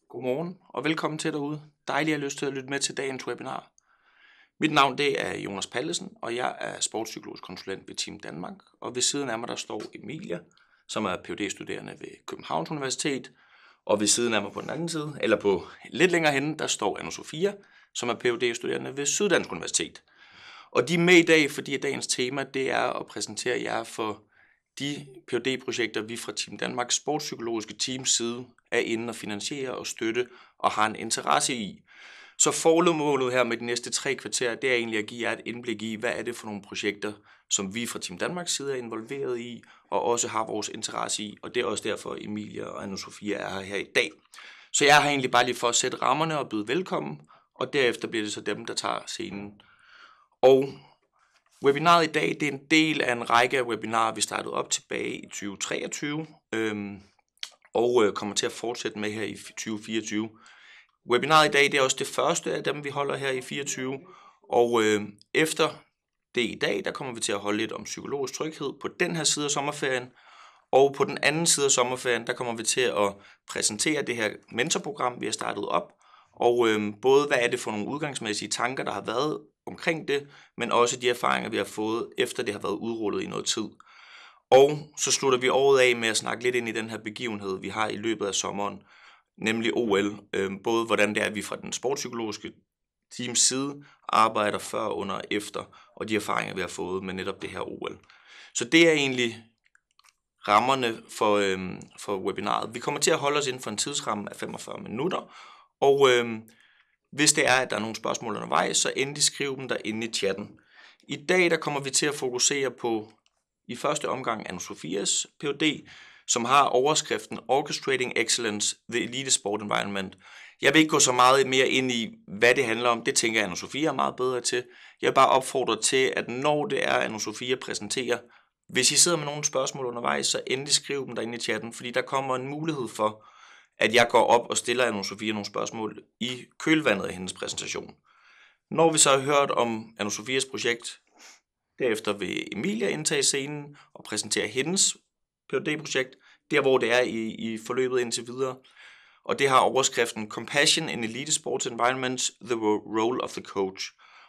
Godmorgen og velkommen til derude. Dejligt at have lyst til at lytte med til dagens webinar. Mit navn det er Jonas Pallesen, og jeg er sportspsykologisk konsulent ved Team Danmark. Og ved siden af mig der står Emilia, som er Ph.d. studerende ved Københavns Universitet. Og ved siden af mig på den anden side, eller på lidt længere henne, der står Anusofia, som er Ph.d. studerende ved Syddansk Universitet. Og de er med i dag, fordi dagens tema det er at præsentere jer for de Ph.d. projekter, vi fra Team Danmarks sportspsykologiske teams side er inde og finansiere og støtte og har en interesse i. Så formålet her med de næste 3 kvarterer, det er egentlig at give jer et indblik i, hvad er det for nogle projekter, som vi fra Team Danmarks side er involveret i, og også har vores interesse i, og det er også derfor Emilia og Anusofia er her i dag. Så jeg er her egentlig bare lige for at sætte rammerne og byde velkommen, og derefter bliver det så dem, der tager scenen. Og webinaret i dag, det er en del af en række af webinarer, vi startede op tilbage i 2023, og kommer til at fortsætte med her i 2024. Webinaret i dag, det er også det første af dem, vi holder her i 2024, og efter det i dag, der kommer vi til at holde lidt om psykologisk tryghed på den her side af sommerferien, og på den anden side af sommerferien, der kommer vi til at præsentere det her mentorprogram, vi har startet op, og både hvad er det for nogle udgangsmæssige tanker, der har været omkring det, men også de erfaringer, vi har fået, efter det har været udrullet i noget tid. Og så slutter vi året af med at snakke lidt ind i den her begivenhed, vi har i løbet af sommeren, nemlig OL. Både hvordan det er, at vi fra den sportspsykologiske teams side arbejder før, under og efter, og de erfaringer, vi har fået med netop det her OL. Så det er egentlig rammerne for webinaret. Vi kommer til at holde os inden for en tidsramme af 45 minutter, og hvis det er, at der er nogle spørgsmål undervejs, så endelig skriv dem derinde i chatten. I dag der kommer vi til at fokusere på i første omgang Anusofias Ph.d., som har overskriften Orchestrating Excellence, the Elite Sport Environment. Jeg vil ikke gå så meget mere ind i, hvad det handler om. Det tænker jeg, Anusofia er meget bedre til. Jeg vil bare opfordre til, at når det er, Anusofia præsenterer, hvis I sidder med nogle spørgsmål undervejs, så endelig skriv dem derinde i chatten, fordi der kommer en mulighed for, at jeg går op og stiller Anusofia nogle spørgsmål i kølvandet af hendes præsentation. Når vi så har hørt om Anusofias projekt, derefter vil Emilia indtage scenen og præsentere hendes Ph.d. projekt, der hvor det er i forløbet indtil videre. Og det har overskriften Compassion in Elite Sports Environments, the Role of the Coach.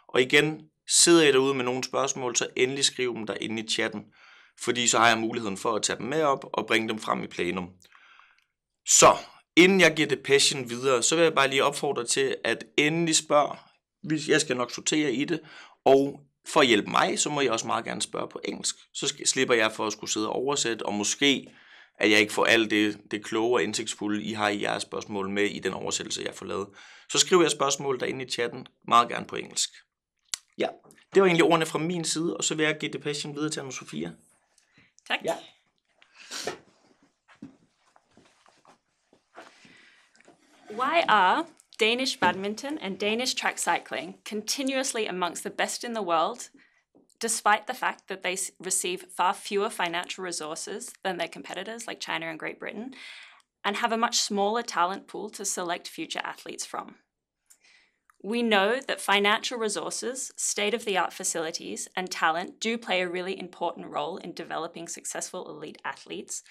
Og igen, sidder I derude med nogle spørgsmål, så endelig skriv dem derinde i chatten, fordi så har jeg muligheden for at tage dem med op og bringe dem frem i plenum. Så, inden jeg giver det passion videre, så vil jeg bare lige opfordre til, at endelig spørge. Jeg skal nok sortere i det, og for at hjælpe mig, så må jeg også meget gerne spørge på engelsk. Så slipper jeg for at skulle sidde og oversætte, og måske at jeg ikke får alt det kloge og indsigtsfulde, I har i jeres spørgsmål med i den oversættelse, jeg får lavet. Så skriver jeg spørgsmål derinde i chatten, meget gerne på engelsk. Ja, det var egentlig ordene fra min side, og så vil jeg give det passion videre til Anusofia. Tak. Ja. Why are Danish badminton and Danish track cycling continuously amongst the best in the world, despite the fact that they receive far fewer financial resources than their competitors like China and Great Britain, and have a much smaller talent pool to select future athletes from? We know that financial resources, state-of-the-art facilities, and talent do play a really important role in developing successful elite athletes.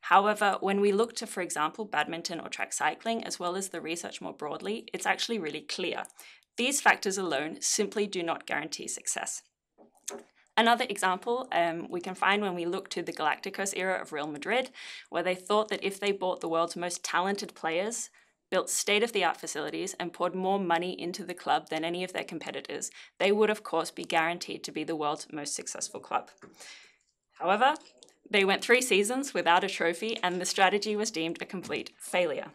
However, when we look to, for example, badminton or track cycling, as well as the research more broadly, it's actually really clear. These factors alone simply do not guarantee success. Another example we can find when we look to the Galacticos era of Real Madrid, where they thought that if they bought the world's most talented players, built state-of-the-art facilities, and poured more money into the club than any of their competitors, they would of course be guaranteed to be the world's most successful club. However, they went 3 seasons without a trophy, and the strategy was deemed a complete failure.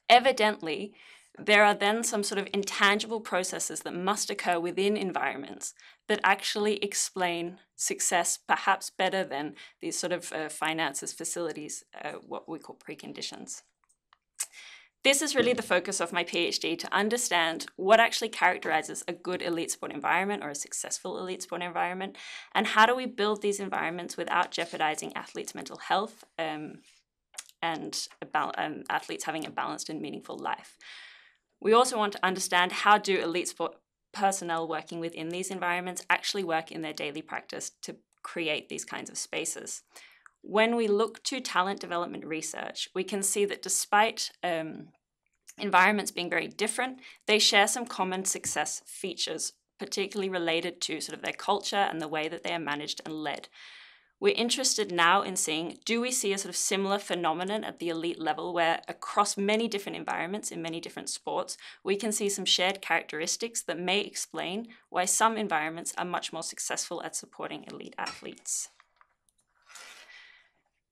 Evidently, there are then some sort of intangible processes that must occur within environments that actually explain success perhaps better than these sort of finances, facilities, what we call preconditions. This is really the focus of my PhD, to understand what actually characterizes a good elite sport environment or a successful elite sport environment, and how do we build these environments without jeopardizing athletes' mental health and athletes having a balanced and meaningful life. We also want to understand how do elite sport personnel working within these environments actually work in their daily practice to create these kinds of spaces. When we look to talent development research, we can see that despite environments being very different, they share some common success features, particularly related to sort of their culture and the way that they are managed and led. We're interested now in seeing, do we see a sort of similar phenomenon at the elite level where across many different environments in many different sports, we can see some shared characteristics that may explain why some environments are much more successful at supporting elite athletes.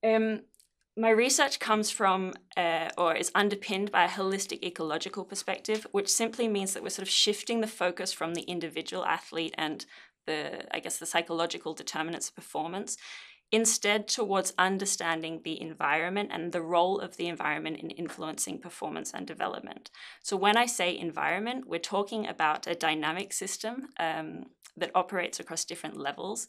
My research comes from or is underpinned by a holistic ecological perspective, which simply means that we're sort of shifting the focus from the individual athlete and the psychological determinants of performance, instead towards understanding the environment and the role of the environment in influencing performance and development. So when I say environment, we're talking about a dynamic system that operates across different levels.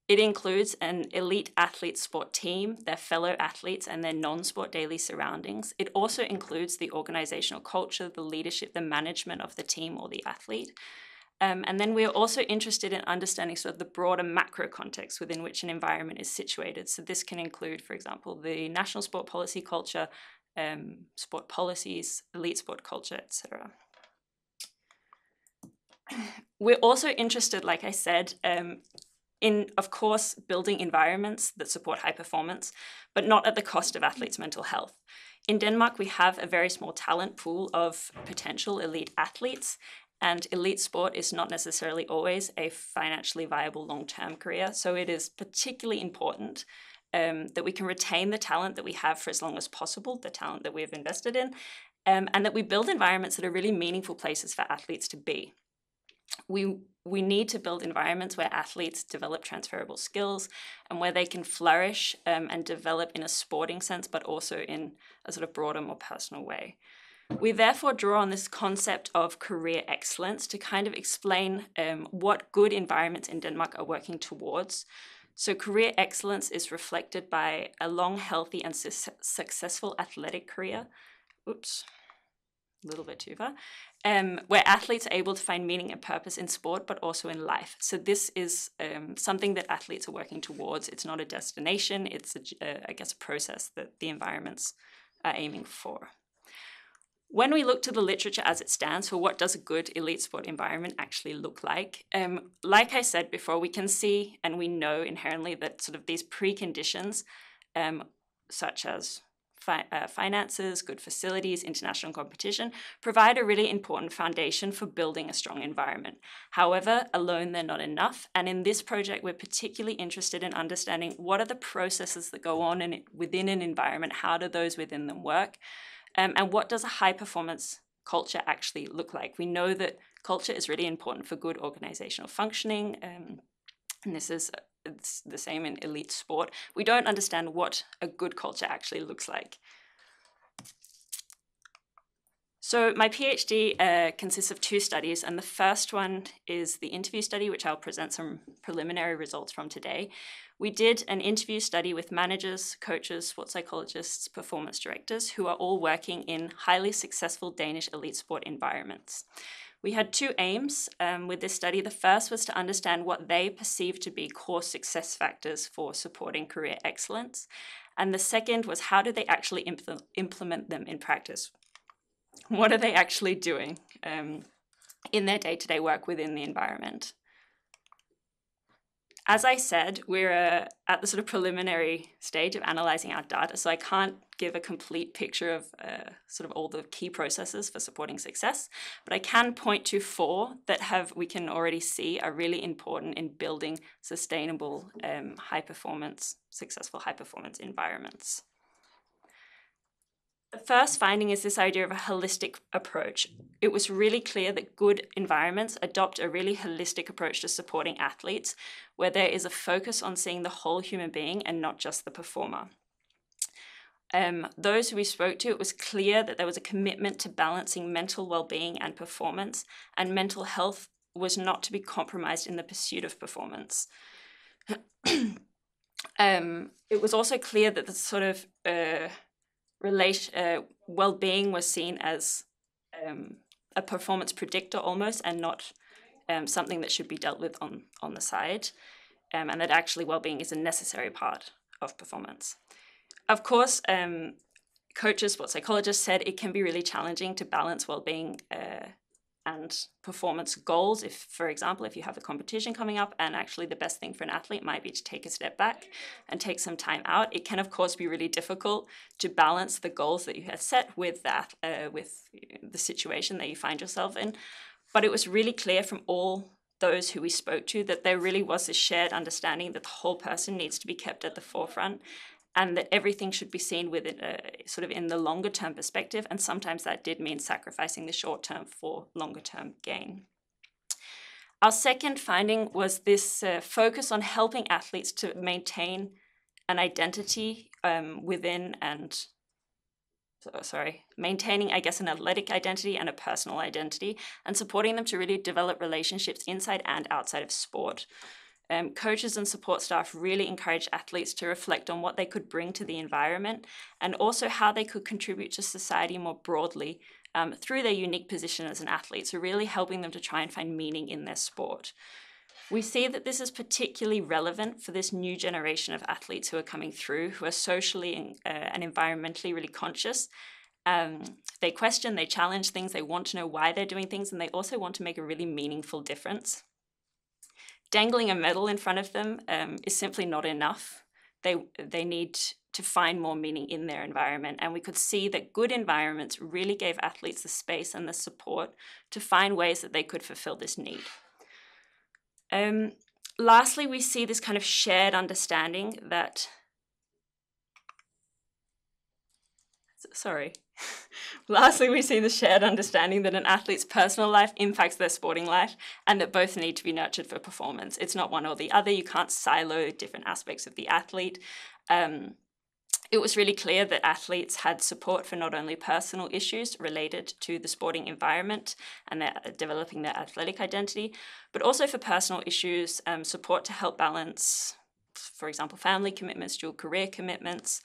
It includes an elite athlete sport team, their fellow athletes, and their non-sport daily surroundings. It also includes the organizational culture, the leadership, the management of the team or the athlete. And then we're also interested in understanding sort of the broader macro context within which an environment is situated. So this can include, for example, the national sport policy culture, sport policies, elite sport culture, etc. We're also interested, like I said, in, of course, building environments that support high performance, but not at the cost of athletes' mental health. In Denmark, we have a very small talent pool of potential elite athletes, and elite sport is not necessarily always a financially viable long-term career. So it is particularly important that we can retain the talent that we have for as long as possible, the talent that we've invested in, and that we build environments that are really meaningful places for athletes to be. We need to build environments where athletes develop transferable skills and where they can flourish and develop in a sporting sense, but also in a sort of broader, more personal way. We therefore draw on this concept of career excellence to kind of explain what good environments in Denmark are working towards. So career excellence is reflected by a long, healthy, and successful athletic career. Oops, a little bit too far. Where athletes are able to find meaning and purpose in sport, but also in life. So this is something that athletes are working towards. It's not a destination. It's, a process that the environments are aiming for. When we look to the literature as it stands for what does a good elite sport environment actually look like I said before, we can see and we know inherently that sort of these preconditions, such as finances, good facilities, international competition, provide a really important foundation for building a strong environment. However, alone they're not enough. And in this project, we're particularly interested in understanding what are the processes that go on within an environment, how do those within them work, and what does a high-performance culture actually look like? We know that culture is really important for good organizational functioning, and it's the same in elite sport. We don't understand what a good culture actually looks like. So my PhD consists of 2 studies, and the first one is the interview study, which I'll present some preliminary results from today. We did an interview study with managers, coaches, sports psychologists, performance directors, who are all working in highly successful Danish elite sport environments. We had 2 aims with this study. The first was to understand what they perceive to be core success factors for supporting career excellence. And the second was, how do they actually implement them in practice? What are they actually doing in their day-to-day work within the environment? As I said, we're at the sort of preliminary stage of analyzing our data, so I can't give a complete picture of sort of all the key processes for supporting success, but I can point to 4 that we can already see are really important in building sustainable, successful high-performance environments. The first finding is this idea of a holistic approach. It was really clear that good environments adopt a really holistic approach to supporting athletes, where there is a focus on seeing the whole human being and not just the performer. Those who we spoke to, it was clear that there was a commitment to balancing mental well-being and performance, and mental health was not to be compromised in the pursuit of performance. It was also clear that the sort of well-being was seen as a performance predictor almost, and not something that should be dealt with on the side, and that actually well-being is a necessary part of performance. Of course, coaches, sports psychologists said it can be really challenging to balance well-being and performance goals. If, for example, if you have a competition coming up and actually the best thing for an athlete might be to take a step back and take some time out, it can, of course, be really difficult to balance the goals that you have set with that, with the situation that you find yourself in. But it was really clear from all those who we spoke to that there really was this shared understanding that the whole person needs to be kept at the forefront, and that everything should be seen within sort of in the longer term perspective. And sometimes that did mean sacrificing the short term for longer term gain. Our second finding was this focus on helping athletes to maintain an identity maintaining, I guess, an athletic identity and a personal identity, and supporting them to really develop relationships inside and outside of sport. Coaches and support staff really encourage athletes to reflect on what they could bring to the environment and also how they could contribute to society more broadly through their unique position as an athlete, so really helping them to try and find meaning in their sport. We see that this is particularly relevant for this new generation of athletes who are coming through, who are socially and environmentally really conscious. They question, they challenge things, they want to know why they're doing things, and they also want to make a really meaningful difference. Dangling a medal in front of them is simply not enough. They need to find more meaning in their environment. And we could see that good environments really gave athletes the space and the support to find ways that they could fulfill this need. Lastly, we see this kind of shared understanding that Lastly, we see the shared understanding that an athlete's personal life impacts their sporting life and that both need to be nurtured for performance. It's not one or the other. You can't silo different aspects of the athlete. It was really clear that athletes had support for not only personal issues related to the sporting environment and developing their athletic identity, but also for personal issues, support to help balance, for example, family commitments, dual career commitments.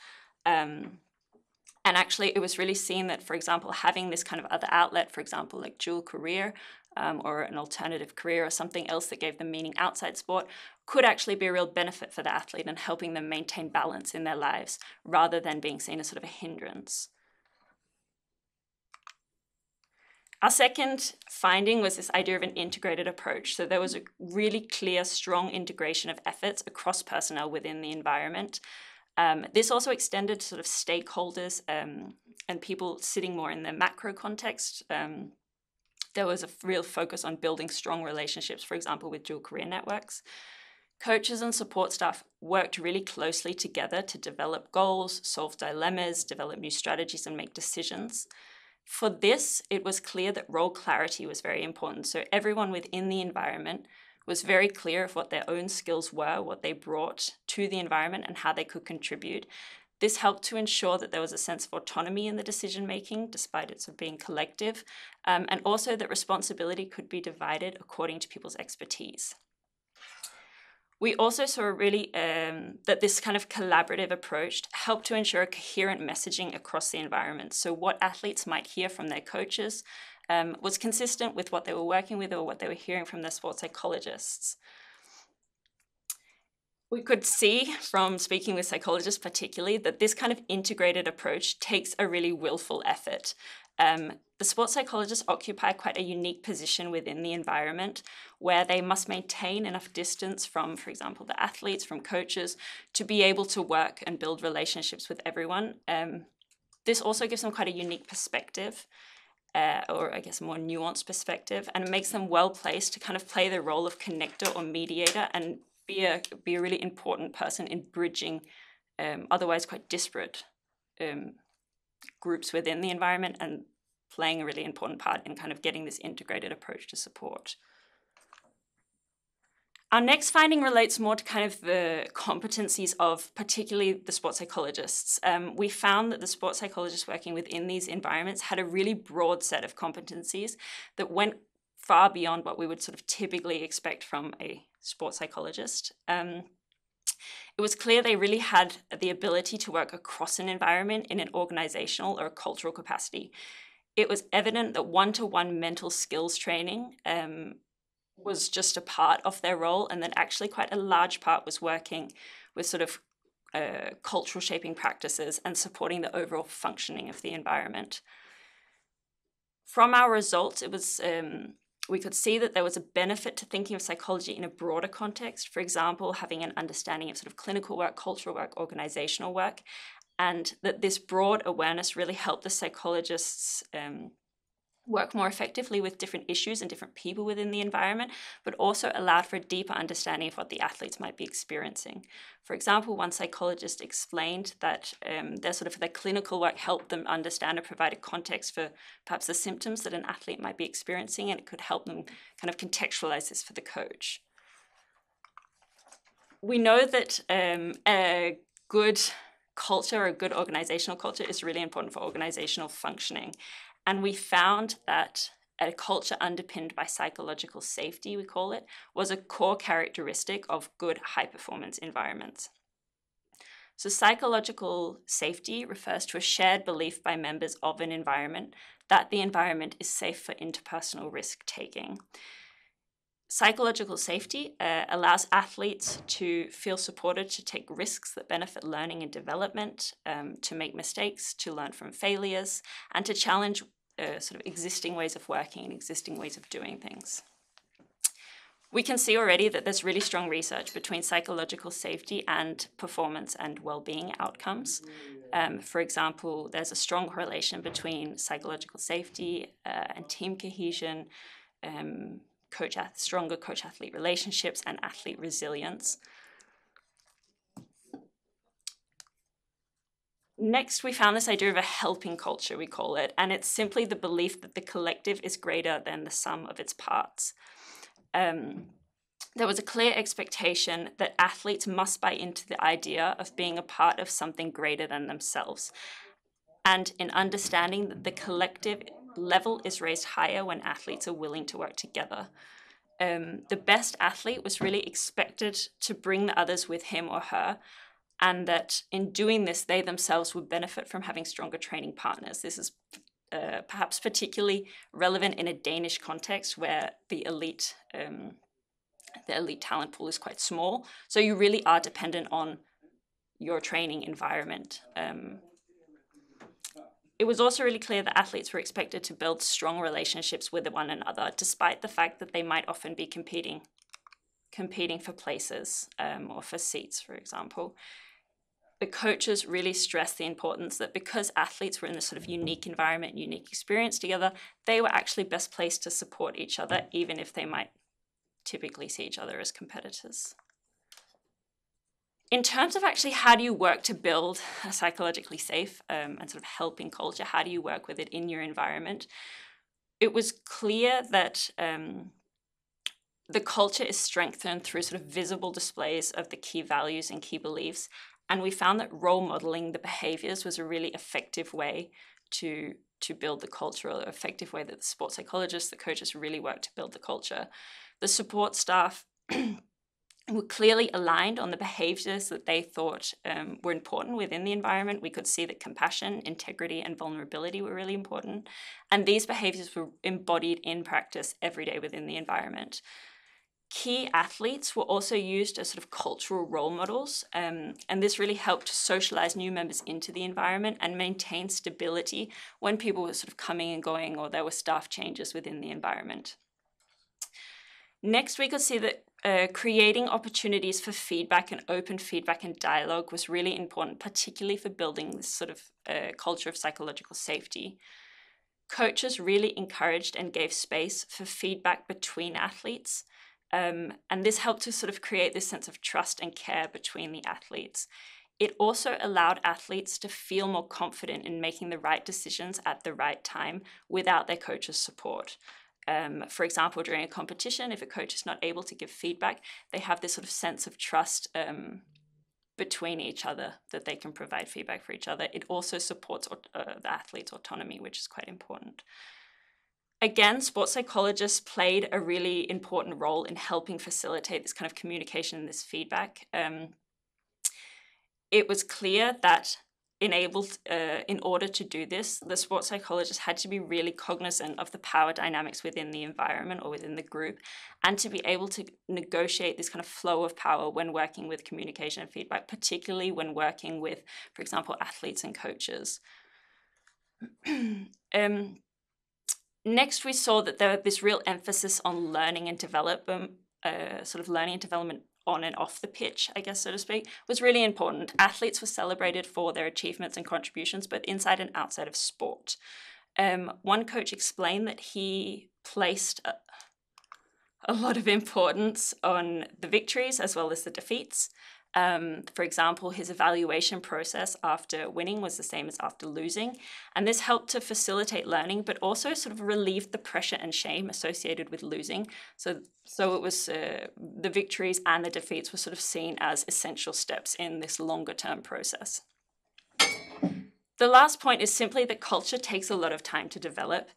And actually, it was really seen that, for example, having this kind of other outlet, for example, like dual career or an alternative career or something else that gave them meaning outside sport could actually be a real benefit for the athlete and helping them maintain balance in their lives rather than being seen as sort of a hindrance. Our second finding was this idea of an integrated approach. So there was a really clear, strong integration of efforts across personnel within the environment. This also extended to sort of stakeholders and people sitting more in the macro context. There was a real focus on building strong relationships, for example, with dual career networks. Coaches and support staff worked really closely together to develop goals, solve dilemmas, develop new strategies, and make decisions. For this, it was clear that role clarity was very important. So everyone within the environment was very clear of what their own skills were, what they brought to the environment, and how they could contribute. This helped to ensure that there was a sense of autonomy in the decision-making, despite it sort of being collective, and also that responsibility could be divided according to people's expertise. We also saw really that this kind of collaborative approach helped to ensure a coherent messaging across the environment. So what athletes might hear from their coaches was consistent with what they were working with or what they were hearing from their sports psychologists. We could see from speaking with psychologists particularly that this kind of integrated approach takes a really willful effort. The sports psychologists occupy quite a unique position within the environment where they must maintain enough distance from, for example, the athletes, from coaches, to be able to work and build relationships with everyone. This also gives them quite a unique perspective. Or I guess a more nuanced perspective, and it makes them well placed to kind of play the role of connector or mediator and be a really important person in bridging otherwise quite disparate groups within the environment and playing a really important part in kind of getting this integrated approach to support. Our next finding relates more to kind of the competencies of particularly the sports psychologists. We found that the sports psychologists working within these environments had a really broad set of competencies that went far beyond what we would sort of typically expect from a sports psychologist. It was clear they really had the ability to work across an environment in an organizational or cultural capacity. It was evident that one-to-one mental skills training was just a part of their role, and that actually quite a large part was working with sort of cultural shaping practices and supporting the overall functioning of the environment. From our results, it was we could see that there was a benefit to thinking of psychology in a broader context. For example, having an understanding of sort of clinical work, cultural work, organizational work, and that this broad awareness really helped the psychologists work more effectively with different issues and different people within the environment, but also allowed for a deeper understanding of what the athletes might be experiencing. For example, one psychologist explained that their clinical work helped them understand and provide a context for perhaps the symptoms that an athlete might be experiencing, and it could help them kind of contextualize this for the coach. We know that a good culture, a good organizational culture, is really important for organizational functioning. And we found that a culture underpinned by psychological safety, we call it, was a core characteristic of good high-performance environments. So psychological safety refers to a shared belief by members of an environment that the environment is safe for interpersonal risk-taking. Psychological safety allows athletes to feel supported to take risks that benefit learning and development, to make mistakes, to learn from failures, and to challenge sort of existing ways of working and existing ways of doing things. We can see already that there's really strong research between psychological safety and performance and well-being outcomes. For example, there's a strong correlation between psychological safety and team cohesion, stronger coach-athlete relationships, and athlete resilience. Next, we found this idea of a helping culture, we call it, and it's simply the belief that the collective is greater than the sum of its parts. There was a clear expectation that athletes must buy into the idea of being a part of something greater than themselves, and in understanding that the collective level is raised higher when athletes are willing to work together. The best athlete was really expected to bring the others with him or her, and that in doing this, they themselves would benefit from having stronger training partners. This is perhaps particularly relevant in a Danish context where the elite talent pool is quite small. So you really are dependent on your training environment. It was also really clear that athletes were expected to build strong relationships with one another, despite the fact that they might often be competing for places or for seats, for example. The coaches really stressed the importance that because athletes were in this sort of unique environment, unique experience together, they were actually best placed to support each other, even if they might typically see each other as competitors. In terms of actually how do you work to build a psychologically safe and sort of helping culture, how do you work with it in your environment? It was clear that the culture is strengthened through sort of visible displays of the key values and key beliefs. And we found that role modeling the behaviors was a really effective way to build the culture, or an effective way that the sports psychologists, the coaches really worked to build the culture. The support staff were clearly aligned on the behaviors that they thought were important within the environment. We could see that compassion, integrity, and vulnerability were really important. And these behaviors were embodied in practice every day within the environment. Key athletes were also used as sort of cultural role models, and this really helped to socialize new members into the environment and maintain stability when people were sort of coming and going, or there were staff changes within the environment. Next, we could see that creating opportunities for feedback and open feedback and dialogue was really important, particularly for building this sort of culture of psychological safety. Coaches really encouraged and gave space for feedback between athletes, and this helped to sort of create this sense of trust and care between the athletes. It also allowed athletes to feel more confident in making the right decisions at the right time without their coach's support. For example, during a competition, if a coach is not able to give feedback, they have this sort of sense of trust between each other that they can provide feedback for each other. It also supports the athlete's autonomy, which is quite important. Again, sports psychologists played a really important role in helping facilitate this kind of communication and this feedback. It was clear that in order to do this, the sports psychologist had to be really cognizant of the power dynamics within the environment or within the group, and to be able to negotiate this kind of flow of power when working with communication and feedback, particularly when working with, for example, athletes and coaches. Next, we saw that there was this real emphasis on learning and development, on and off the pitch, I guess, so to speak, was really important. Athletes were celebrated for their achievements and contributions, both inside and outside of sport. One coach explained that he placed a lot of importance on the victories as well as the defeats. For example, his evaluation process after winning was the same as after losing. And this helped to facilitate learning, but also sort of relieved the pressure and shame associated with losing. So it was the victories and the defeats were sort of seen as essential steps in this longer term process. The last point is simply that culture takes a lot of time to develop.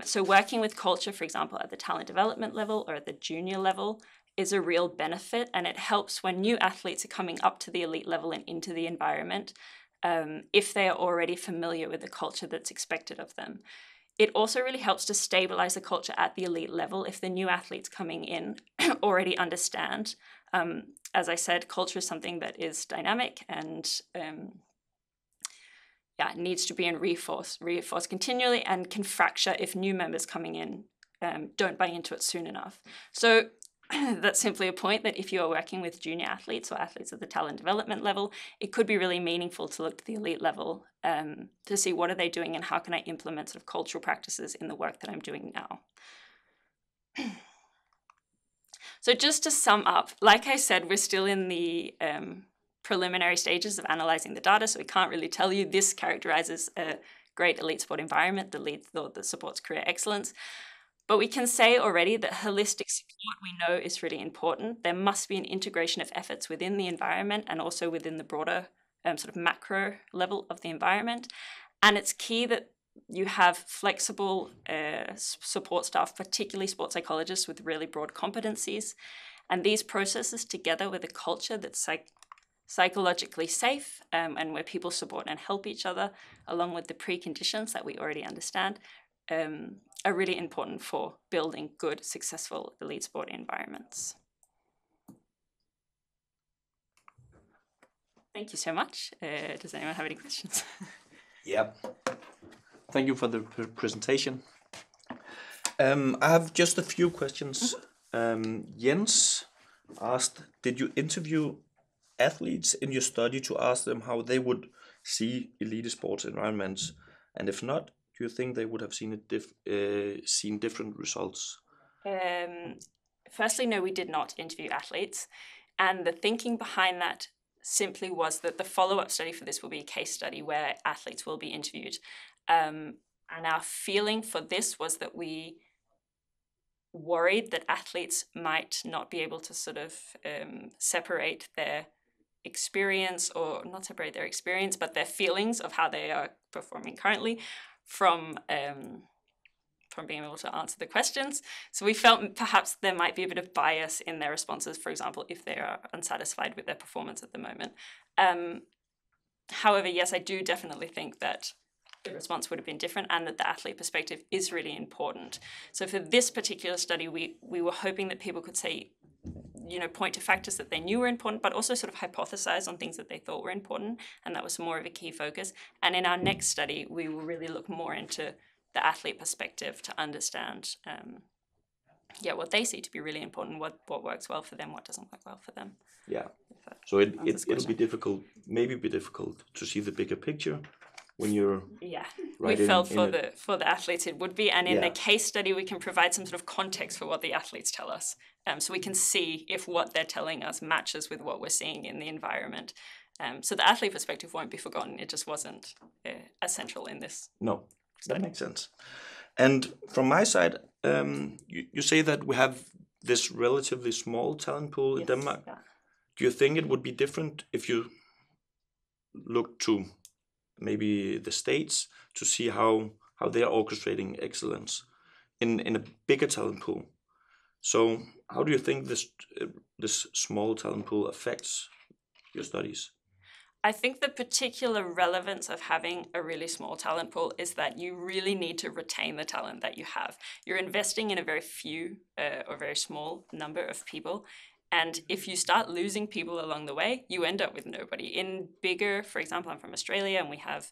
So working with culture, for example, at the talent development level or at the junior level, is a real benefit, and it helps when new athletes are coming up to the elite level and into the environment, if they are already familiar with the culture that's expected of them. It also really helps to stabilize the culture at the elite level if the new athletes coming in already understand. As I said, culture is something that is dynamic and needs to be reinforced continually, and can fracture if new members coming in don't buy into it soon enough. So that's simply a point that if you are working with junior athletes or athletes at the talent development level, it could be really meaningful to look to the elite level to see what are they doing and how can I implement sort of cultural practices in the work that I'm doing now. So just to sum up, like I said, we're still in the preliminary stages of analyzing the data, so we can't really tell you this characterizes a great elite sport environment that supports career excellence. But we can say already that holistic support we know is really important. There must be an integration of efforts within the environment and also within the broader sort of macro level of the environment. And it's key that you have flexible support staff, particularly sports psychologists with really broad competencies. And these processes, together with a culture that's psychologically safe and where people support and help each other, along with the preconditions that we already understand, are really important for building good, successful elite sport environments. Thank you so much. Does anyone have any questions? Yep. Thank you for the presentation. I have just a few questions. Jens asked, did you interview athletes in your study to ask them how they would see elite sports environments? And if not, do you think they would have seen different results? Firstly, no, we did not interview athletes. And the thinking behind that simply was that the follow-up study for this will be a case study where athletes will be interviewed. And our feeling for this was that we worried that athletes might not be able to sort of separate their experience, or not separate their experience, but their feelings of how they are performing currently from being able to answer the questions. So we felt perhaps there might be a bit of bias in their responses, for example, if they are unsatisfied with their performance at the moment. However, yes, I do definitely think that the response would have been different and that the athlete perspective is really important. So for this particular study, we were hoping that people could say, point to factors that they knew were important, but also sort of hypothesize on things that they thought were important. And that was more of a key focus. And in our next study, we will really look more into the athlete perspective to understand what they see to be really important, what works well for them, what doesn't work well for them. Yeah. So it'll be difficult, maybe be difficult to see the bigger picture when you're we felt for the athletes it would be, and in the case study we can provide some sort of context for what the athletes tell us, so we can see if what they're telling us matches with what we're seeing in the environment. So the athlete perspective won't be forgotten. It just wasn't essential in this. No, that makes sense. And from my side, you say that we have this relatively small talent pool in Denmark. Yeah. Do you think it would be different if you look to maybe the States to see how they are orchestrating excellence in a bigger talent pool? So how do you think this small talent pool affects your studies? I think the particular relevance of having a really small talent pool is that you really need to retain the talent that you have. You're investing in a very few or very small number of people. And if you start losing people along the way, you end up with nobody. In bigger, for example, I'm from Australia, and we have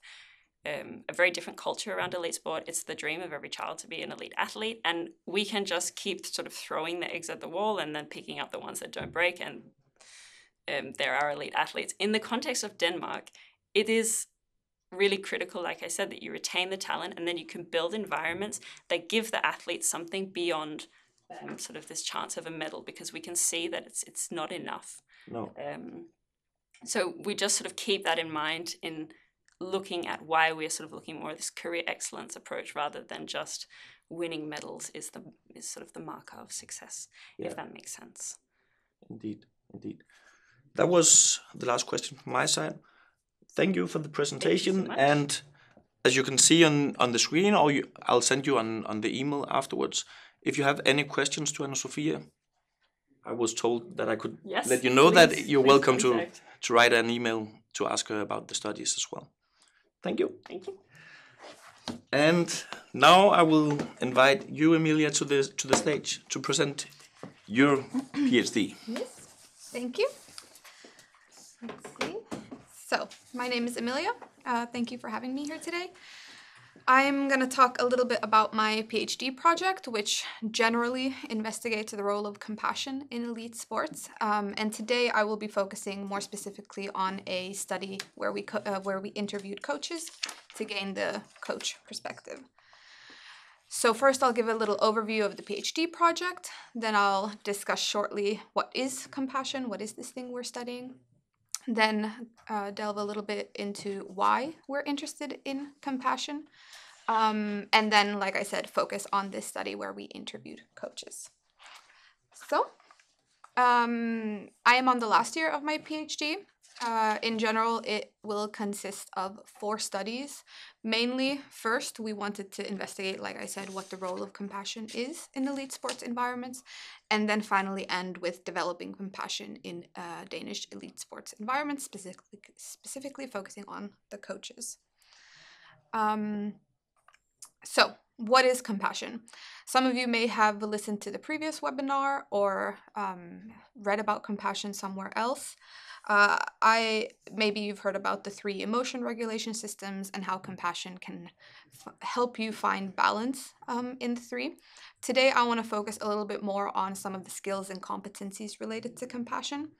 a very different culture around elite sport. It's the dream of every child to be an elite athlete, and we can just keep sort of throwing the eggs at the wall and then picking up the ones that don't break, and there are elite athletes. In the context of Denmark, it is really critical, like I said, that you retain the talent, and then you can build environments that give the athletes something beyond sort of this chance of a medal, because we can see that it's not enough. No. So we just sort of keep that in mind in looking at why we're sort of looking more at this career excellence approach rather than just winning medals is sort of the marker of success, if that makes sense. Indeed. That was the last question from my side. Thank you for the presentation. Thank you so much. And as you can see on the screen, or I'll send you on the email afterwards, if you have any questions to Anusofia, I was told that I could let you know that you're welcome to write an email to ask her about the studies as well. Thank you. Thank you. And now I will invite you, Emilia, to the stage to present your PhD. Yes, thank you. Let's see. So, my name is Emilia. Thank you for having me here today. I'm going to talk a little bit about my PhD project, which generally investigates the role of compassion in elite sports. And today I will be focusing more specifically on a study where we interviewed coaches to gain the coach perspective. So first I'll give a little overview of the PhD project, then I'll discuss shortly what is compassion, what is this thing we're studying, then delve a little bit into why we're interested in compassion, and then, like I said, focus on this study where we interviewed coaches. So, I am on the last year of my PhD. In general, it will consist of 4 studies. Mainly, first, we wanted to investigate, like I said, what the role of compassion is in elite sports environments, and then finally end with developing compassion in Danish elite sports environments, specifically focusing on the coaches. So, what is compassion? Some of you may have listened to the previous webinar or read about compassion somewhere else. Maybe you've heard about the 3 emotion regulation systems and how compassion can help you find balance in the 3. Today, I want to focus a little bit more on some of the skills and competencies related to compassion.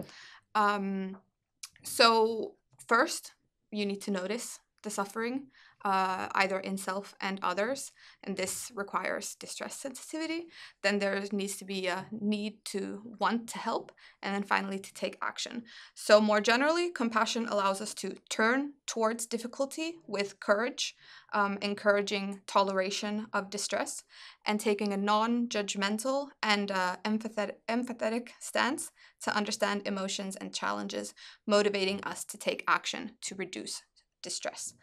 So first, you need to notice the suffering, either in self and others, and this requires distress sensitivity. Then there needs to be a need to want to help, and then finally to take action. So more generally, compassion allows us to turn towards difficulty with courage, encouraging toleration of distress, and taking a non-judgmental and empathetic stance to understand emotions and challenges, motivating us to take action to reduce distress.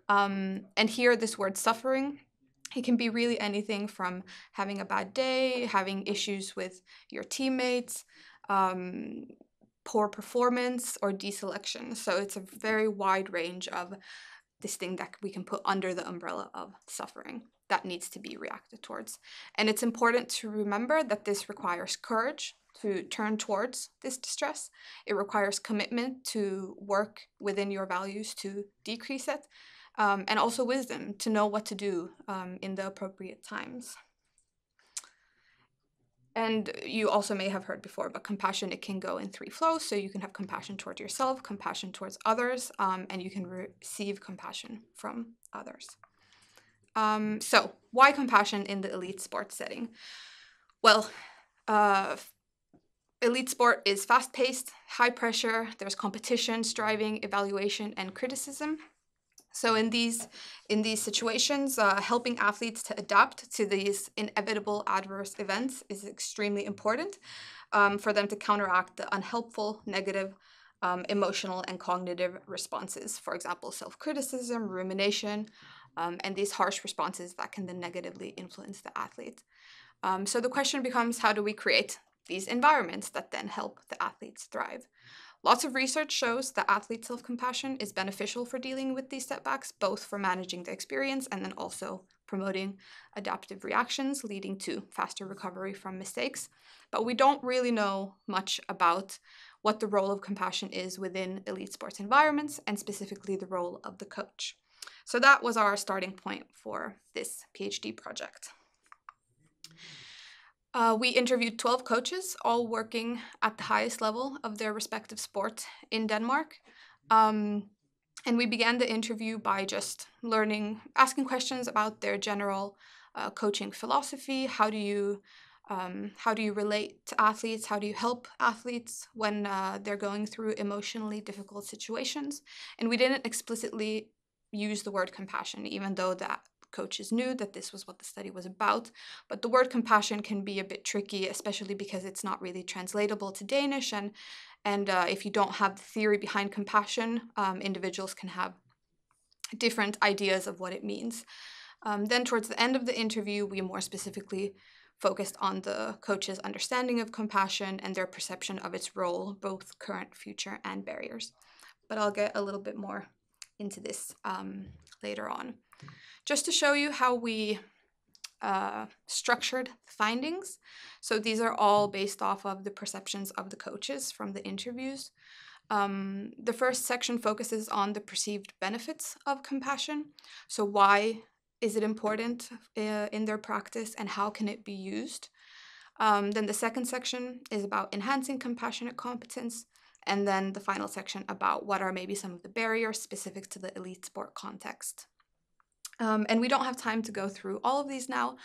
And here, this word suffering, it can be really anything from having a bad day, having issues with your teammates, poor performance, or deselection. So it's a very wide range of this thing that we can put under the umbrella of suffering that needs to be reacted towards. And it's important to remember that this requires courage to turn towards this distress. It requires commitment to work within your values to decrease it, and also wisdom to know what to do in the appropriate times. And you also may have heard before, but compassion, it can go in 3 flows. So you can have compassion towards yourself, compassion towards others, and you can receive compassion from others. So why compassion in the elite sports setting? Well, elite sport is fast-paced, high pressure, there's competition, striving, evaluation, and criticism. So in these situations, helping athletes to adapt to these inevitable adverse events is extremely important for them to counteract the unhelpful, negative, emotional and cognitive responses. For example, self-criticism, rumination, and these harsh responses that can then negatively influence the athlete. So the question becomes, how do we create these environments that then help the athletes thrive? Lots of research shows that athlete self-compassion is beneficial for dealing with these setbacks, both for managing the experience and then also promoting adaptive reactions, leading to faster recovery from mistakes. But we don't really know much about what the role of compassion is within elite sports environments, and specifically the role of the coach. So that was our starting point for this PhD project. We interviewed 12 coaches, all working at the highest level of their respective sport in Denmark. And we began the interview by just asking questions about their general coaching philosophy. How do you relate to athletes? How do you help athletes when they're going through emotionally difficult situations? And we didn't explicitly use the word compassion, even though that coaches knew that this was what the study was about. But the word compassion can be a bit tricky, especially because it's not really translatable to Danish. And if you don't have the theory behind compassion, individuals can have different ideas of what it means. Then towards the end of the interview, we more specifically focused on the coach's understanding of compassion and their perception of its role, both current, future, and barriers. But I'll get a little bit more into this later on. Just to show you how we structured the findings. So these are all based off of the perceptions of the coaches from the interviews. The first section focuses on the perceived benefits of compassion. So why is it important in their practice and how can it be used? Then the second section is about enhancing compassionate competence. And then the final section about what are maybe some of the barriers specific to the elite sport context. And we don't have time to go through all of these now,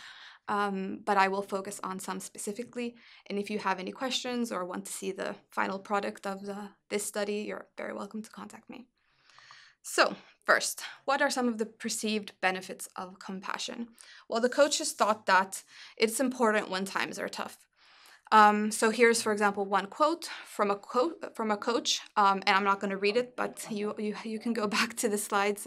but I will focus on some specifically. And if you have any questions or want to see the final product of this study, you're very welcome to contact me. So first, what are some of the perceived benefits of compassion? Well, the coaches thought that it's important when times are tough. So here's, for example, one quote from a coach, and I'm not going to read it, but you can go back to the slides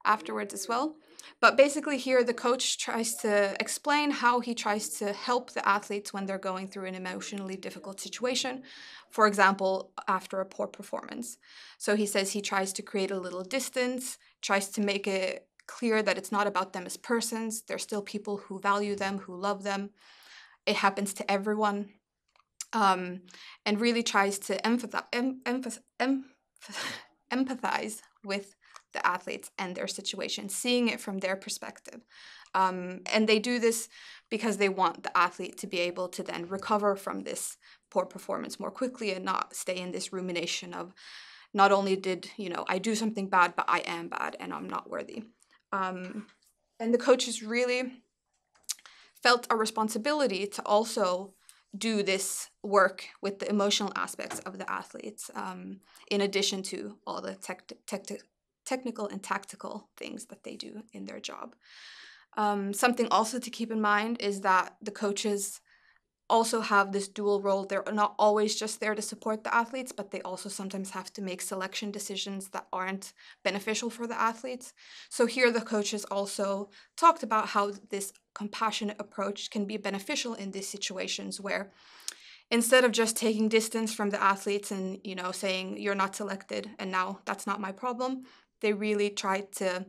afterwards as well. But basically here the coach tries to explain how he tries to help the athletes when they're going through an emotionally difficult situation, for example, after a poor performance. So he says he tries to create a little distance, tries to make it clear that it's not about them as persons. They're still people who value them, who love them. It happens to everyone, and really tries to empathize with the athletes and their situation, seeing it from their perspective. And they do this because they want the athlete to be able to then recover from this poor performance more quickly and not stay in this rumination of not only did, I do something bad, but I am bad and I'm not worthy. And the coaches really felt a responsibility to also do this work with the emotional aspects of the athletes, in addition to all the technical and tactical things that they do in their job. Something also to keep in mind is that the coaches also have this dual role. They're not always just there to support the athletes, but they also sometimes have to make selection decisions that aren't beneficial for the athletes. So here the coaches also talked about how this compassionate approach can be beneficial in these situations where instead of just taking distance from the athletes and, saying you're not selected and now that's not my problem, they really tried to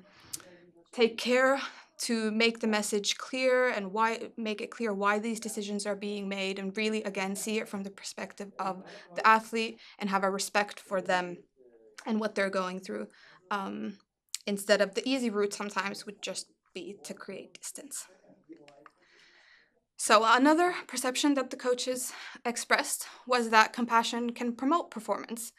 take care to make the message clear and make it clear why these decisions are being made, and really, again, see it from the perspective of the athlete and have a respect for them and what they're going through, instead of the easy route sometimes would just be to create distance. So another perception that the coaches expressed was that compassion can promote performance.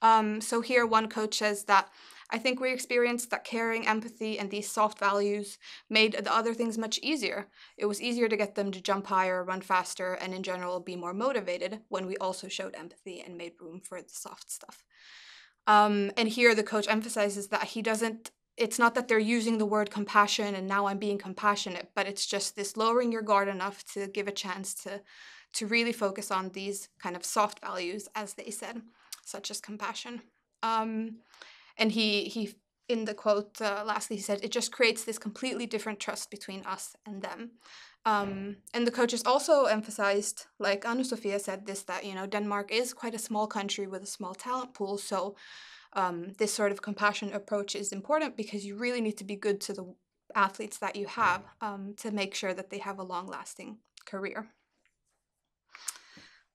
So here one coach says that, I think we experienced that caring, empathy, and these soft values made the other things much easier. It was easier to get them to jump higher, run faster, and in general be more motivated when we also showed empathy and made room for the soft stuff. And here the coach emphasizes that it's not that they're using the word compassion and now I'm being compassionate, but it's just this lowering your guard enough to give a chance to really focus on these kind of soft values, as they said, such as compassion. And he in the quote, lastly, he said, it just creates this completely different trust between us and them. And the coaches also emphasized, like Anusofia said this, that, Denmark is quite a small country with a small talent pool. So this sort of compassionate approach is important because you really need to be good to the athletes that you have to make sure that they have a long-lasting career.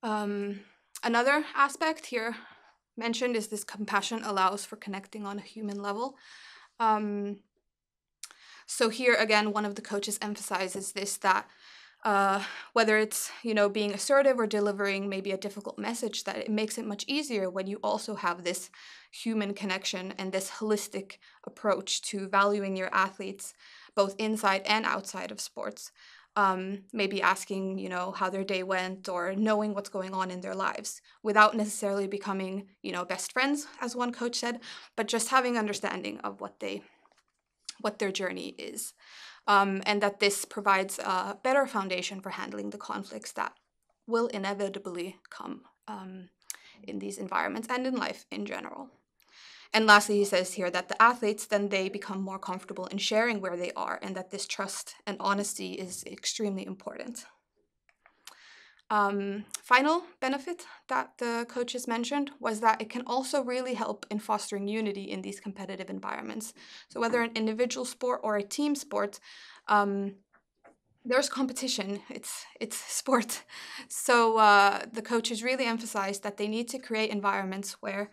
Another aspect here mentioned is this compassion allows for connecting on a human level. So here again, one of the coaches emphasizes this, that whether it's, being assertive or delivering maybe a difficult message, that it makes it much easier when you also have this human connection and this holistic approach to valuing your athletes, both inside and outside of sports. Maybe asking, how their day went, or knowing what's going on in their lives without necessarily becoming, best friends, as one coach said, but just having understanding of what their journey is. And that this provides a better foundation for handling the conflicts that will inevitably come in these environments and in life in general. And lastly, he says here that the athletes, then they become more comfortable in sharing where they are, and that this trust and honesty is extremely important. Final benefit that the coaches mentioned was that it can also really help in fostering unity in these competitive environments. So whether an individual sport or a team sport, there's competition. It's sport. So the coaches really emphasized that they need to create environments where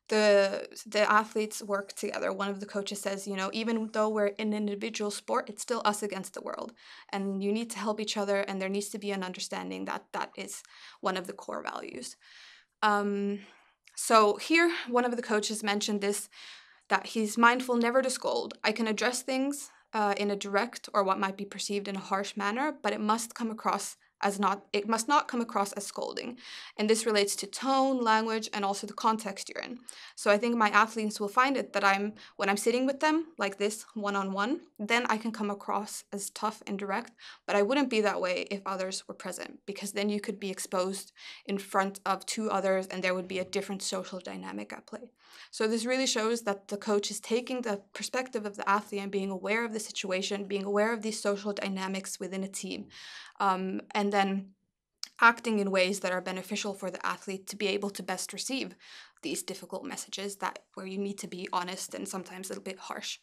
the athletes work together. One of the coaches says, even though we're in an individual sport, it's still us against the world. And you need to help each other, and there needs to be an understanding that that is one of the core values. So here, one of the coaches mentioned this, that he's mindful never to scold. I can address things in a direct or what might be perceived in a harsh manner, but it must not come across as scolding. And this relates to tone, language, and also the context you're in. So I think my athletes will find it that when I'm sitting with them like this, one-on-one, then I can come across as tough and direct, but I wouldn't be that way if others were present, because then you could be exposed in front of two others and there would be a different social dynamic at play. So this really shows that the coach is taking the perspective of the athlete and being aware of the situation, being aware of these social dynamics within a team, and then acting in ways that are beneficial for the athlete to be able to best receive these difficult messages where you need to be honest and sometimes a little bit harsh.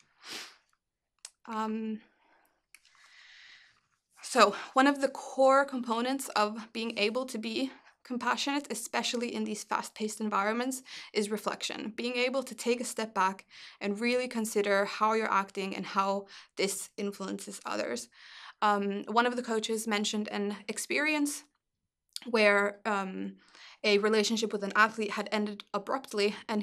So one of the core components of being able to be compassionate, especially in these fast-paced environments, is reflection. Being able to take a step back and really consider how you're acting and how this influences others. One of the coaches mentioned an experience where a relationship with an athlete had ended abruptly, and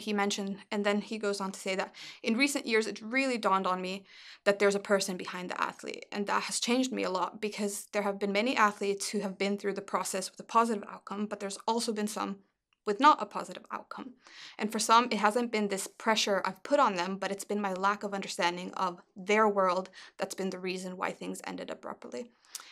then he goes on to say that in recent years it really dawned on me that there's a person behind the athlete, and that has changed me a lot, because there have been many athletes who have been through the process with a positive outcome, but there's also been some with not a positive outcome. And for some, it hasn't been this pressure I've put on them, but it's been my lack of understanding of their world that's been the reason why things ended abruptly.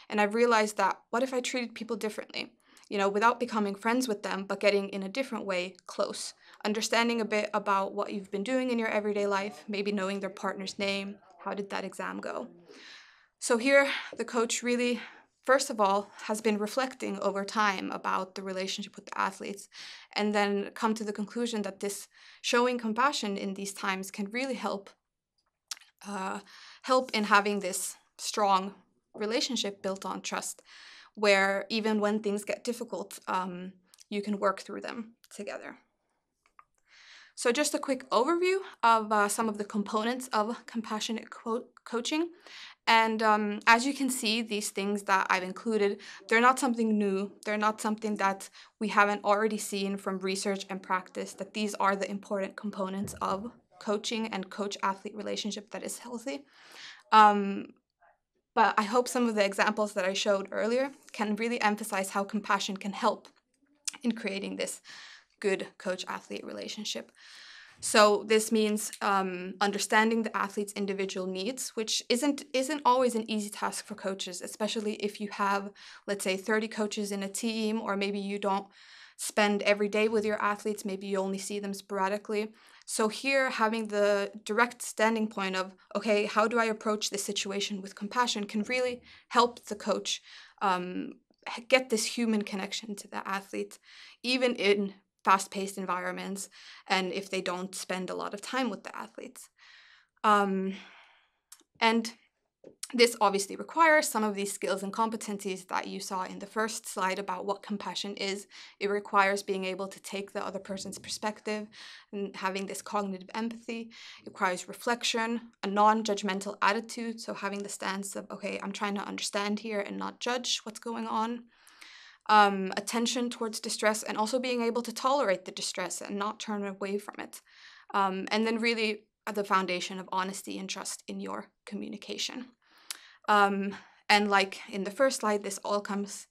And I've realized that, what if I treated people differently? Without becoming friends with them, but getting in a different way close, understanding a bit about what you've been doing in your everyday life, maybe knowing their partner's name, how did that exam go? So here, the coach really, first of all, has been reflecting over time about the relationship with the athletes, and then come to the conclusion that this showing compassion in these times can really help in having this strong relationship built on trust, where even when things get difficult, you can work through them together. So just a quick overview of some of the components of compassionate coaching. And as you can see, these things that I've included, they're not something new. They're not something that we haven't already seen from research and practice, that these are the important components of coaching and coach-athlete relationship that is healthy. But I hope some of the examples that I showed earlier can really emphasize how compassion can help in creating this good coach-athlete relationship. So this means understanding the athlete's individual needs, which isn't always an easy task for coaches, especially if you have, let's say, 30 coaches in a team, or maybe you don't spend every day with your athletes, maybe you only see them sporadically. So here, having the direct standing point of, okay, how do I approach this situation with compassion can really help the coach get this human connection to the athlete, even in fast-paced environments, and if they don't spend a lot of time with the athletes. And this obviously requires some of these skills and competencies that you saw in the first slide about what compassion is. It requires being able to take the other person's perspective and having this cognitive empathy. It requires reflection, a non-judgmental attitude, so having the stance of, okay, I'm trying to understand here and not judge what's going on. Attention towards distress, and also being able to tolerate the distress and not turn away from it. And then really the foundation of honesty and trust in your communication. And like in the first slide, this all comes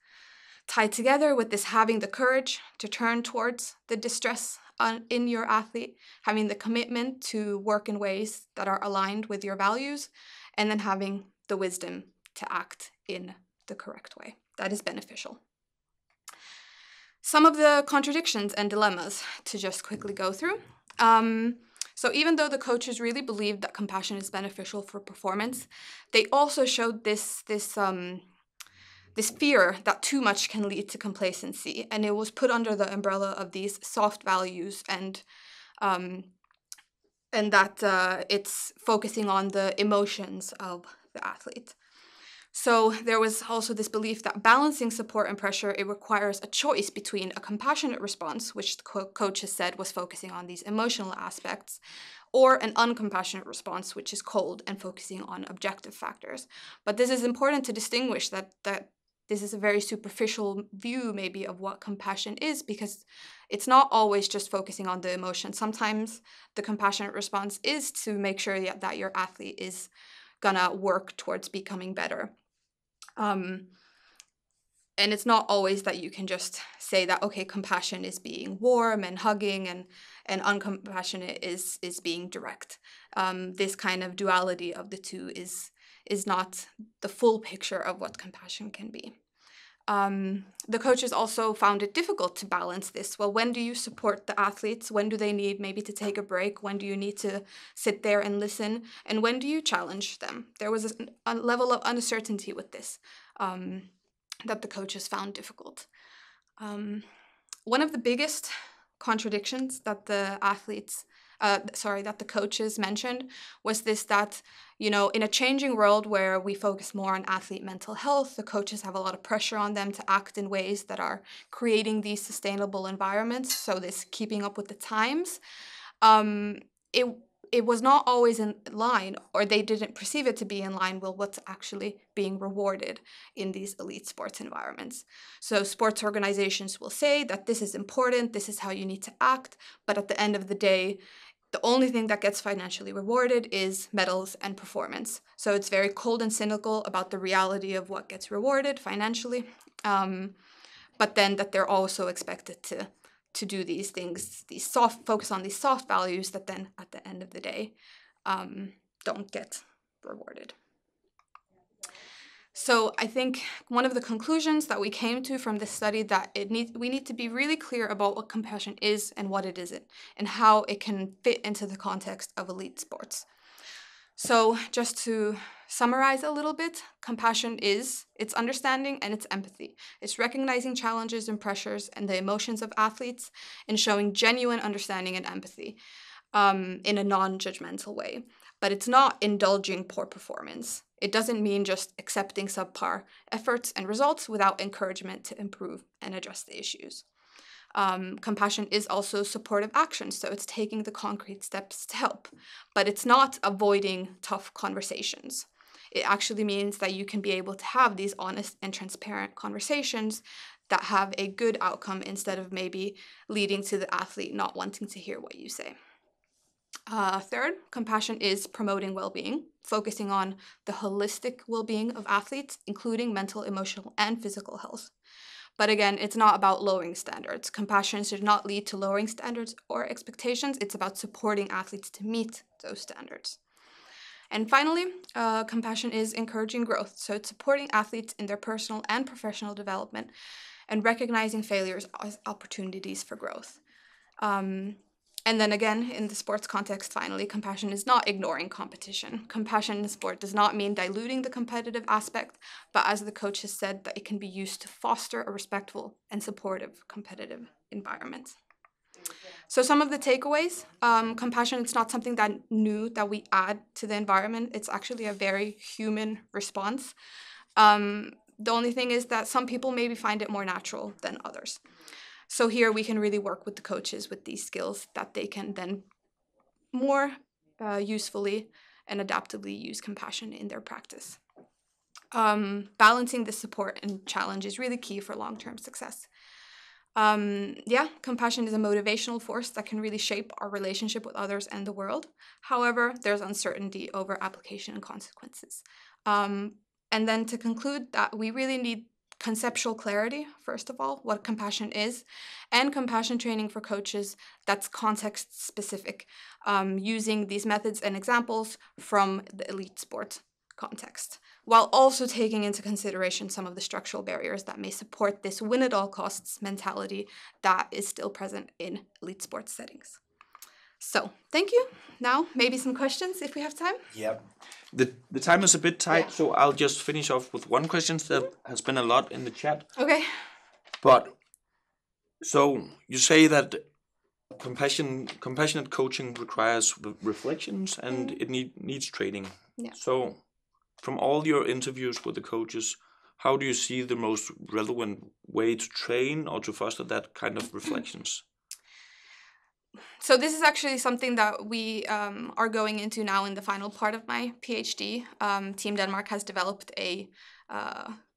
tied together with this having the courage to turn towards the distress in your athlete, having the commitment to work in ways that are aligned with your values, and then having the wisdom to act in the correct way that is beneficial. Some of the contradictions and dilemmas to just quickly go through. So even though the coaches really believed that compassion is beneficial for performance, they also showed this fear that too much can lead to complacency, and it was put under the umbrella of these soft values and that it's focusing on the emotions of the athlete. So there was also this belief that balancing support and pressure, it requires a choice between a compassionate response, which the coach has said was focusing on these emotional aspects, or an uncompassionate response, which is cold and focusing on objective factors. But this is important to distinguish that this is a very superficial view maybe of what compassion is, because it's not always just focusing on the emotion. Sometimes the compassionate response is to make sure that your athlete is gonna work towards becoming better. And it's not always that you can just say that, okay, compassion is being warm and hugging, and uncompassionate is being direct. This kind of duality of the two is not the full picture of what compassion can be. The coaches also found it difficult to balance this. Well, when do you support the athletes? When do they need maybe to take a break? When do you need to sit there and listen? And when do you challenge them? There was a level of uncertainty with this that the coaches found difficult. One of the biggest contradictions that the coaches mentioned was this, that, you know, in a changing world where we focus more on athlete mental health, the coaches have a lot of pressure on them to act in ways that are creating these sustainable environments. So this keeping up with the times, it was not always in line, or they didn't perceive it to be in line with what's actually being rewarded in these elite sports environments. So sports organizations will say that this is important, this is how you need to act, but at the end of the day, the only thing that gets financially rewarded is medals and performance. So it's very cold and cynical about the reality of what gets rewarded financially, but then that they're also expected to do these things, focus on these soft values that then at the end of the day don't get rewarded. So I think one of the conclusions that we came to from this study, that we need to be really clear about what compassion is and what it isn't, and how it can fit into the context of elite sports. So just to summarize a little bit, compassion is its understanding and its empathy. It's recognizing challenges and pressures and the emotions of athletes and showing genuine understanding and empathy in a non-judgmental way. But it's not indulging poor performance. It doesn't mean just accepting subpar efforts and results without encouragement to improve and address the issues. Compassion is also supportive action, so it's taking the concrete steps to help, but it's not avoiding tough conversations. It actually means that you can be able to have these honest and transparent conversations that have a good outcome, instead of maybe leading to the athlete not wanting to hear what you say. Third, compassion is promoting well-being, focusing on the holistic well-being of athletes, including mental, emotional, and physical health. But again, it's not about lowering standards. Compassion should not lead to lowering standards or expectations. It's about supporting athletes to meet those standards. And finally, compassion is encouraging growth. So it's supporting athletes in their personal and professional development and recognizing failures as opportunities for growth. And then again, in the sports context, finally, compassion is not ignoring competition. Compassion in sport does not mean diluting the competitive aspect, but as the coach has said, that it can be used to foster a respectful and supportive competitive environment. So some of the takeaways, compassion, it's not something that new that we add to the environment. It's actually a very human response. The only thing is that some people maybe find it more natural than others. So here we can really work with the coaches with these skills that they can then more usefully and adaptively use compassion in their practice. Balancing the support and challenge is really key for long-term success. Compassion is a motivational force that can really shape our relationship with others and the world. However, there's uncertainty over application and consequences. And then to conclude that we really need conceptual clarity, first of all, what compassion is, and compassion training for coaches that's context specific, using these methods and examples from the elite sport context, while also taking into consideration some of the structural barriers that may support this win-at-all-costs mentality that is still present in elite sports settings. So, thank you. Now, maybe some questions if we have time. Yeah. The time is a bit tight, so I'll just finish off with one question that has been a lot in the chat. Okay. But, so you say that compassionate coaching requires reflections and it needs training. Yeah. So, from all your interviews with the coaches, how do you see the most relevant way to train or to foster that kind of reflections? So this is actually something that we are going into now in the final part of my PhD. Team Denmark has developed a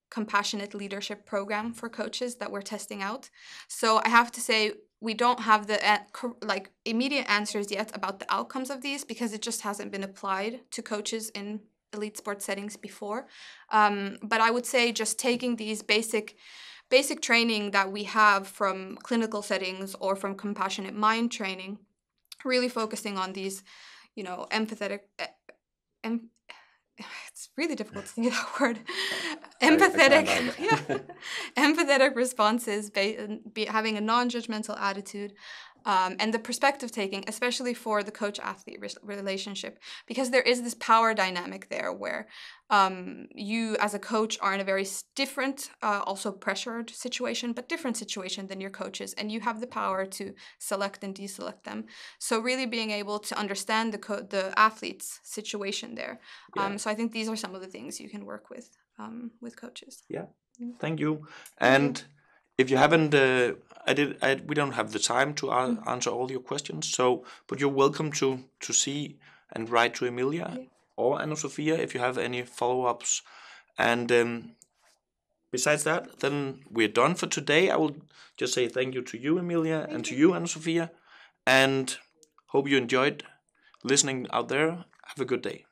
compassionate leadership program for coaches that we're testing out. So I have to say we don't have the immediate answers yet about the outcomes of these because it just hasn't been applied to coaches in elite sports settings before. But I would say just taking these basic training that we have from clinical settings or from compassionate mind training, really focusing on these, empathetic, it's really difficult to say that word, empathetic responses, having a non-judgmental attitude, and the perspective taking, especially for the coach-athlete relationship, because there is this power dynamic there where you as a coach are in a very different, also pressured situation, but different situation than your coaches, and you have the power to select and deselect them. So really being able to understand the athlete's situation there. So I think these are some of the things you can work with coaches. Yeah, thank you. And if you haven't, we don't have the time to answer all your questions. But you're welcome to see and write to Emilia or Anusofia if you have any follow-ups. And besides that, then we're done for today. I will just say thank you to you, Emilia, and to you, Anusofia, and hope you enjoyed listening out there. Have a good day.